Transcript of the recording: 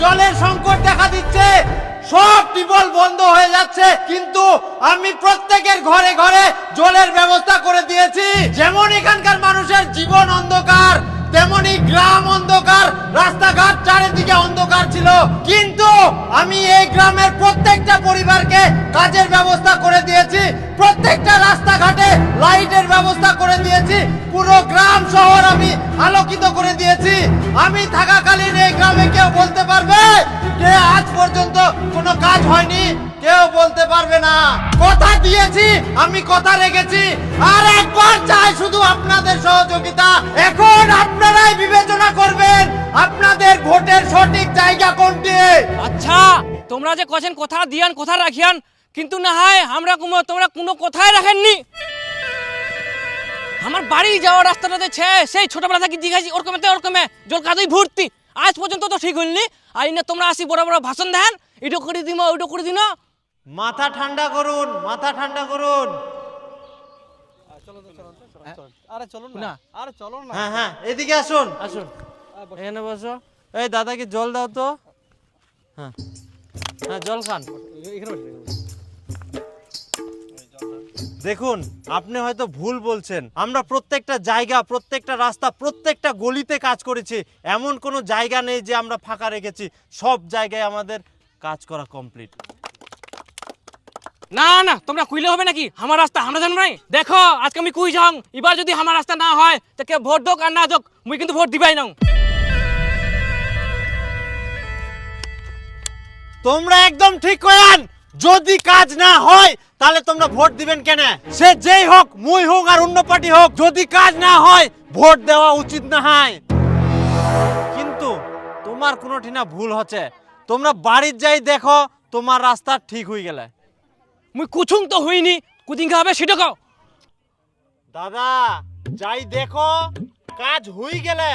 জলের সংকট দেখা দিচ্ছে, সব টিউবওয়েল বন্ধ হয়ে যাচ্ছে, কিন্তু আমি প্রত্যেকের ঘরে ঘরে জলের ব্যবস্থা করে দিয়েছি। যেমন এখানকার মানুষের জীবন অন্ধকার, তেমনি গ্রাম অন্ধকার, রাস্তাঘাট চারিদিকে অন্ধকার ছিল, কিন্তু আমি এই গ্রামের প্রত্যেকটা পরিবারকে কাজের ব্যবস্থা করে দিয়েছি, প্রত্যেকটা রাস্তাঘাটে লাইটের ব্যবস্থা করে দিয়েছি, পুরো গ্রাম শহর আমি আলোকিত করে দিয়েছি। আমি থাকাকালীন এই গ্রামে কেউ বলতে পারবে যে আজ পর্যন্ত কোনো কাজ হয়নি? কেউ বলতে পারবে না। কথা দিয়েছি, আমি কথা রেখেছি, আর একবার চাই শুধু আপনাদের সহযোগিতা। এখন আপনারাই বিবেচনা করবেন আপনাদের ভোটের সঠিক জায়গা কোনটি। আচ্ছা, তোমরা যে কছেন কথা দিয়ান কথা রাখিয়ান, কিন্তু না হয় আমরা তোমরা কোনো কথাই রাখেননি। আমার বাড়ি যাওয়ার রাস্তাটাতে সেই ছোটবেলা থেকে দেখাইছি ওরকমে জল কাদুই ভর্তি, আজ পর্যন্ত তো ঠিক হইনি। আর না তোমরা আসি বড় বড় ভাষণ দেন, এটা করে দিন ওইটা করে দিন। মাথা ঠান্ডা করুন, মাথা ঠান্ডা করুন। আরে চলুন না, আরে চলুন না। হ্যাঁ হ্যাঁ, এদিকে আসুন, আসুন, এখানে বসো। এই দাদাকে জল দাও তো। হ্যাঁ হ্যাঁ, জল খান। দেখুন, আপনি হয়তো ভুল বলছেন। আমরা প্রত্যেকটা জায়গা, প্রত্যেকটা রাস্তা, প্রত্যেকটা গলিতে কাজ করেছি। এমন কোনো জায়গা নেই যে আমরা ফাঁকা রেখেছি, সব জায়গায় আমাদের কাজ করা কমপ্লিট। না না, তোমরা কইলে হবে নাকি? আমার রাস্তা আমরা জানো নাই। দেখো আজকে আমি কই যাও, এবার যদি আমার রাস্তা না হয় তো কে ভোট দোক আর না দোক, মুই কিন্তু ভোট দিবাই না। তোমরা একদম ঠিক করেন, যদি কাজ না হয় তাহলে তোমরা ভোট দিবেন কেন? সে যেই হোক, মুই হোক আর অন্য পার্টি হোক, যদি কাজ না হয় ভোট দেওয়া উচিত না হয়। কিন্তু তোমার কোনোটি না ভুল হচ্ছে। তোমরা বাড়ির যাই দেখো তোমার রাস্তা ঠিক হয়ে গেলে। মুই কুছুং তো হইনি, কুদিন হবে সেটা কাও। দাদা যাই দেখো কাজ হয়ে গেলে